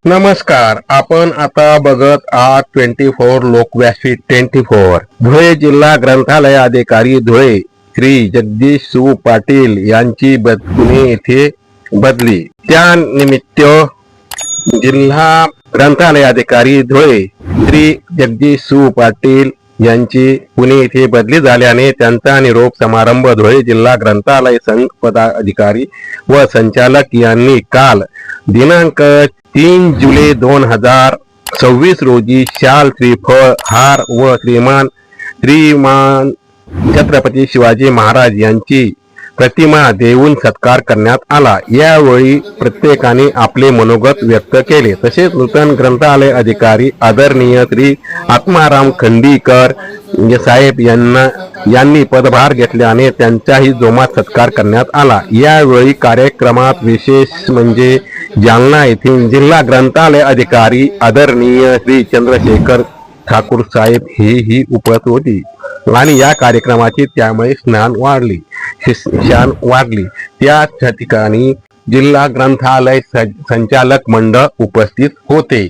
नमस्कार. आपण आता बघत आहात 24 लोकव्यासपीठ 24. धुळे जिल्हा ग्रंथालय अधिकारी धुळे श्री जगदीश सु पाटील यांची पुणे येथे बदली. त्यानिमित्त जिल्हा ग्रंथालय अधिकारी धुळे श्री जगदीश सु पाटील यांची पुणे येथे बदली झाल्याने त्यांचा निरोप समारंभ धुळे जिल्हा ग्रंथालय संघ पदाधिकारी व संचालक यांनी काल दिनांक 3 जुलै 2026 रोजी शाल, श्रीफळ, हार व श्रीमान छत्रपती शिवाजी महाराज यांची प्रतिमा देऊन सत्कार करण्यात आला. यावेळी प्रत्येकाने आपले मनोगत व्यक्त केले. तसेच नूतन ग्रंथालय अधिकारी आदरणीय श्री आत्माराम खंडीकर साहेब यांनी पदभार घेतल्याने त्यांचाही जोमात सत्कार करण्यात आला. यावेळी कार्यक्रमात विशेष म्हणजे जालना येथील जिल्हा ग्रंथालय अधिकारी आदरणीय श्री चंद्रशेखर ठाकूर साहेब हेही उपस्थित होती आणि या कार्यक्रमाची त्यामुळे शान वाढली. त्या ठिकाणी जिल्हा ग्रंथालय संचालक मंडळ उपस्थित होते.